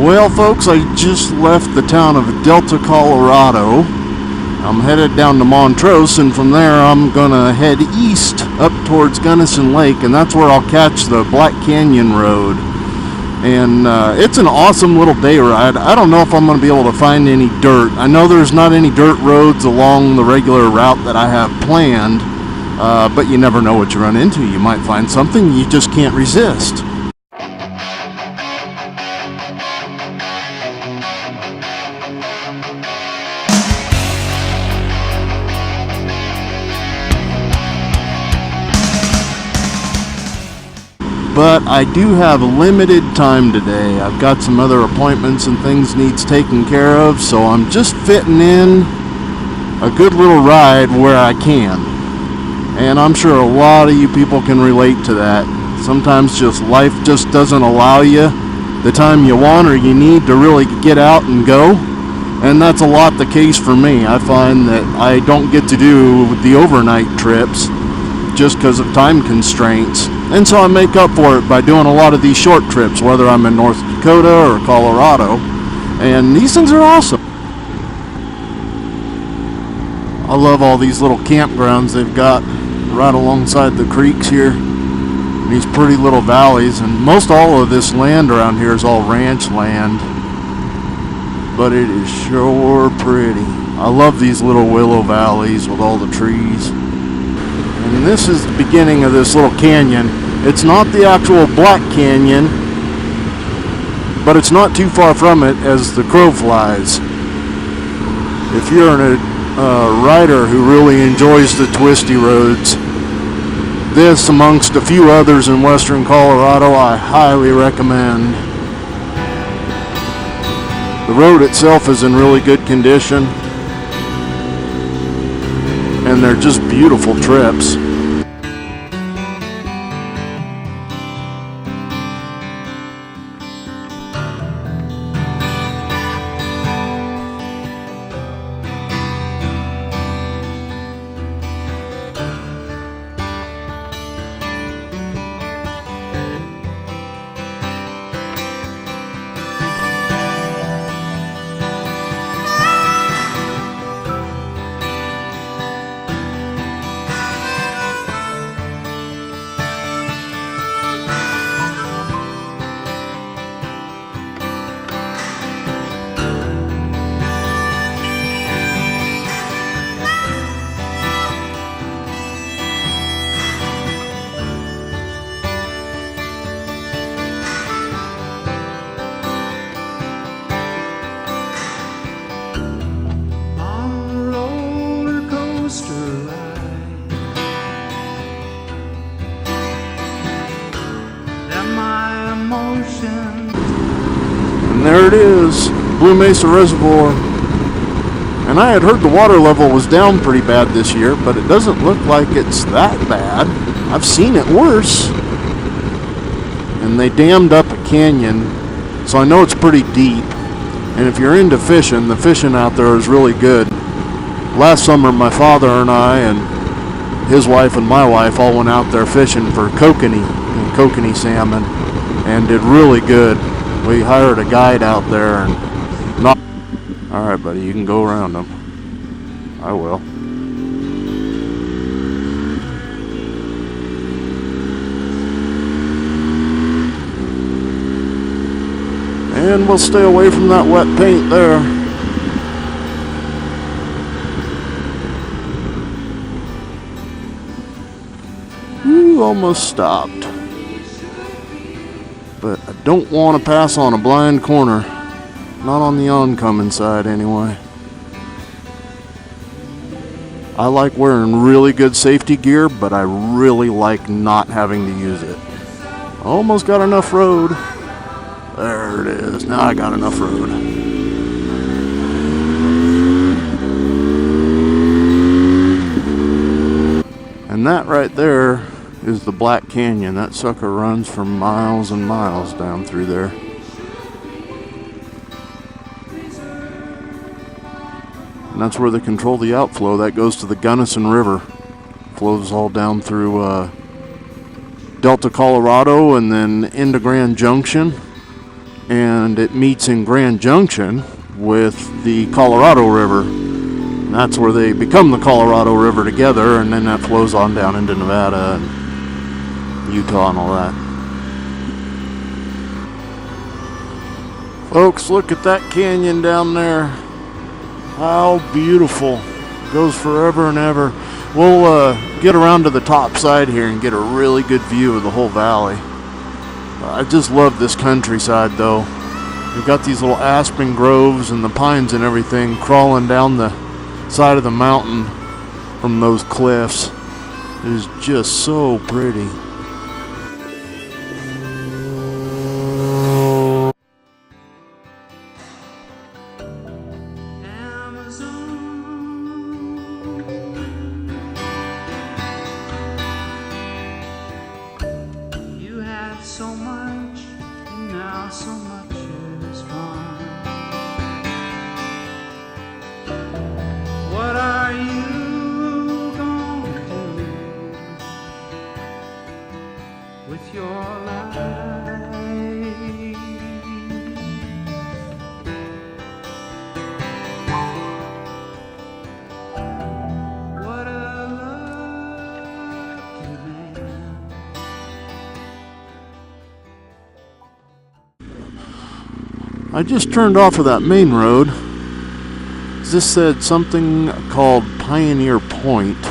Well, folks, I just left the town of Delta, Colorado. I'm headed down to Montrose, and from there I'm gonna head east up towards Gunnison Lake, and that's where I'll catch the Black Canyon Road. And it's an awesome little day ride. I don't know if I'm gonna be able to find any dirt. I know there's not any dirt roads along the regular route that I have planned, but you never know what you run into. You might find something you just can't resist. But I do have limited time today. I've got some other appointments and things needs taken care of, so I'm just fitting in a good little ride where I can. And I'm sure a lot of you people can relate to that. Sometimes just life just doesn't allow you the time you want or you need to really get out and go. And that's a lot the case for me. I find that I don't get to do the overnight trips just because of time constraints. And so I make up for it by doing a lot of these short trips, whether I'm in North Dakota or Colorado. And these things are awesome. I love all these little campgrounds they've got right alongside the creeks here. These pretty little valleys. And most all of this land around here is all ranch land. But it is sure pretty. I love these little willow valleys with all the trees. And this is the beginning of this little canyon. It's not the actual Black Canyon, but it's not too far from it as the crow flies. If you're a rider who really enjoys the twisty roads, this amongst a few others in western Colorado I highly recommend. The road itself is in really good condition, and they're just beautiful trips. And there it is, Blue Mesa Reservoir. And I had heard the water level was down pretty bad this year, but it doesn't look like it's that bad. I've seen it worse. And they dammed up a canyon, so I know it's pretty deep. And if you're into fishing, the fishing out there is really good. Last summer, my father and I and his wife and my wife all went out there fishing for kokanee salmon, and did really good. We hired a guide out there and all right, buddy, you can go around them. I will. And we'll stay away from that wet paint there. Ooh, almost stopped. But I don't want to pass on a blind corner. Not on the oncoming side, anyway. I like wearing really good safety gear, but I really like not having to use it. Almost got enough road. There it is. Now I got enough road. And that right there is the Black Canyon. That sucker runs for miles and miles down through there. And that's where they control the outflow. That goes to the Gunnison River. Flows all down through Delta, Colorado, and then into Grand Junction. and it meets in Grand Junction with the Colorado River. And that's where they become the Colorado River together, and then that flows on down into Nevada and Utah and all that. Folks, look at that canyon down there. How beautiful. Goes forever and ever. We'll get around to the top side here and get a really good view of the whole valley. I just love this countryside though. You've got these little aspen groves and the pines and everything crawling down the side of the mountain from those cliffs. It is just so pretty. So much, and now so much is gone. What are you gonna do with your life? What a lucky man. I just turned off of that main road. This said something called Pioneer Point,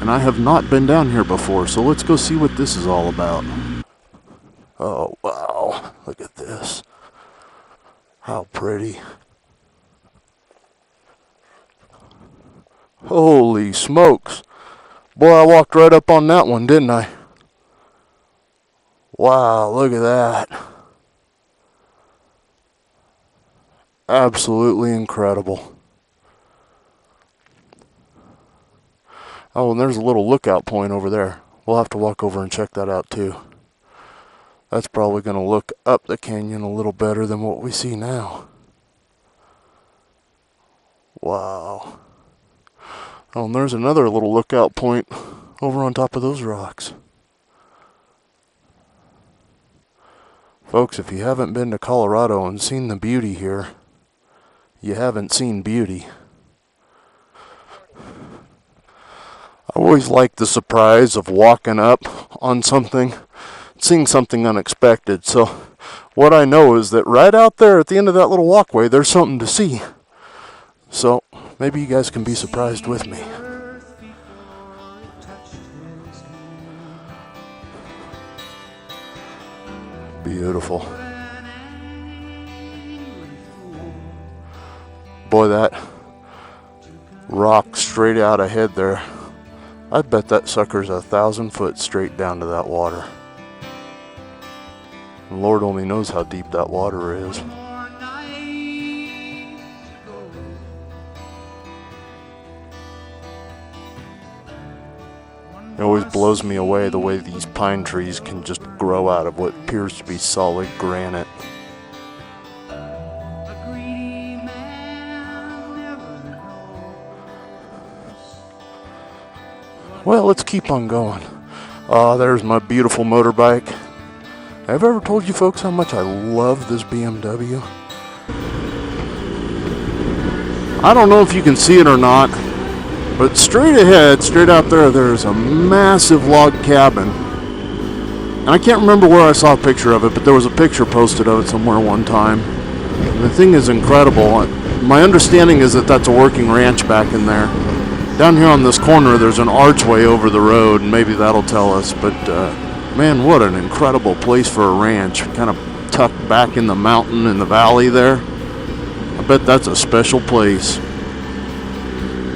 and I have not been down here before, so let's go see what this is all about. Oh wow, look at this. How pretty. Holy smokes. Boy, I walked right up on that one, didn't I? Wow, look at that. Absolutely incredible. Oh, and there's a little lookout point over there. We'll have to walk over and check that out too. That's probably going to look up the canyon a little better than what we see now. Wow. Oh, and there's another little lookout point over on top of those rocks. Folks, if you haven't been to Colorado and seen the beauty here, you haven't seen beauty. I always like the surprise of walking up on something, seeing something unexpected. So what I know is that right out there at the end of that little walkway, there's something to see. So maybe you guys can be surprised with me. Beautiful. Boy, that rock straight out ahead there, I bet that sucker's 1,000 foot straight down to that water. And Lord only knows how deep that water is. It always blows me away the way these pine trees can just grow out of what appears to be solid granite. Well, let's keep on going. There's my beautiful motorbike. Have I ever told you folks how much I love this BMW? I don't know if you can see it or not, but straight ahead, straight out there, there's a massive log cabin. And I can't remember where I saw a picture of it, but there was a picture posted of it somewhere one time. And the thing is incredible. My understanding is that that's a working ranch back in there. Down here on this corner, there's an archway over the road, and maybe that'll tell us. But man, what an incredible place for a ranch, kind of tucked back in the mountain in the valley there. I bet that's a special place.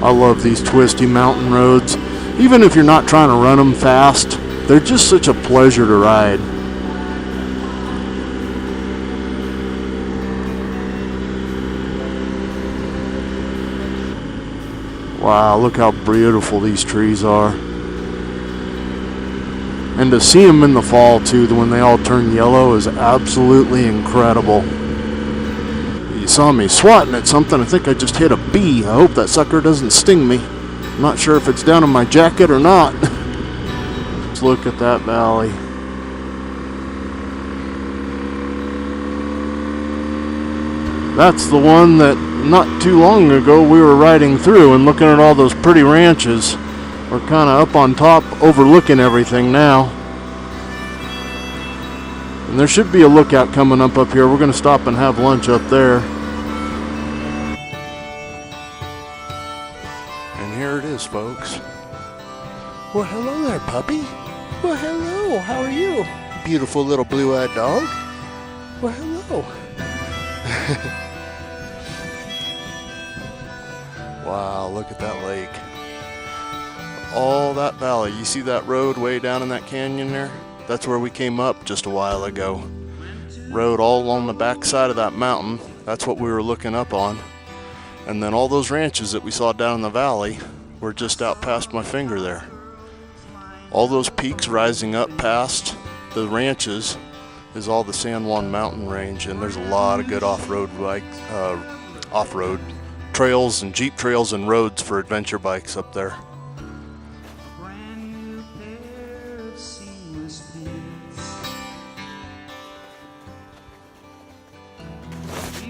I love these twisty mountain roads. Even if you're not trying to run them fast, they're just such a pleasure to ride. Wow, look how beautiful these trees are. And to see them in the fall too, when they all turn yellow, is absolutely incredible. You saw me swatting at something. I think I just hit a bee. I hope that sucker doesn't sting me. I'm not sure if it's down in my jacket or not. Let's look at that valley. That's the one that not too long ago we were riding through and looking at all those pretty ranches. We're kind of up on top overlooking everything now. And there should be a lookout coming up here. We're going to stop and have lunch up there. And here it is, folks. Well, hello there, puppy. Well, hello. How are you? Beautiful little blue-eyed dog. Well, hello. Wow, look at that lake. All that valley. You see that road way down in that canyon there? That's where we came up just a while ago. Road all along the back side of that mountain. That's what we were looking up on. And then all those ranches that we saw down in the valley were just out past my finger there. All those peaks rising up past the ranches is all the San Juan mountain range, and there's a lot of good off-road trails and jeep trails and roads for adventure bikes up there.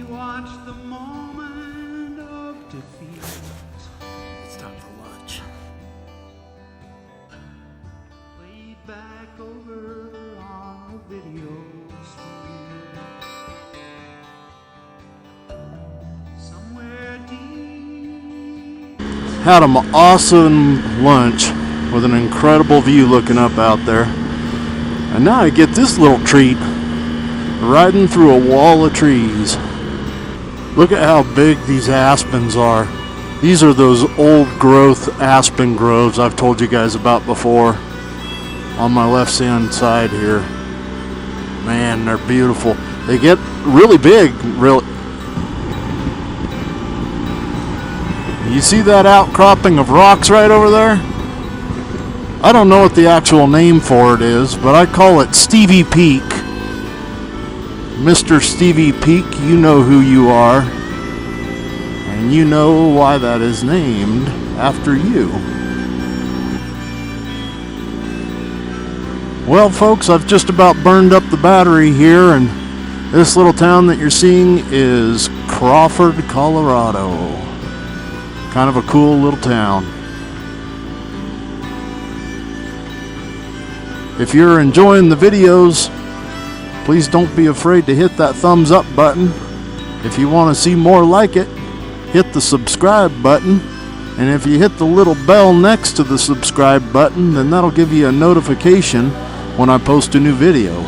Watch the moment of defeat. It's time for lunch. Played back over on the video screen. Somewhere deep. Had an awesome lunch with an incredible view looking up out there. And now I get this little treat, riding through a wall of trees. Look at how big these aspens are. These are those old growth aspen groves I've told you guys about before on my left hand side here. Man, they're beautiful. They get really big, really. You see that outcropping of rocks right over there? I don't know what the actual name for it is, but I call it Stevie Peak. Mr. Stevie Peak, you know who you are, and you know why that is named after you. Well, folks, I've just about burned up the battery here, and this little town that you're seeing is Crawford, Colorado. Kind of a cool little town. If you're enjoying the videos, please don't be afraid to hit that thumbs up button. If you want to see more like it, hit the subscribe button. And if you hit the little bell next to the subscribe button, then that'll give you a notification when I post a new video.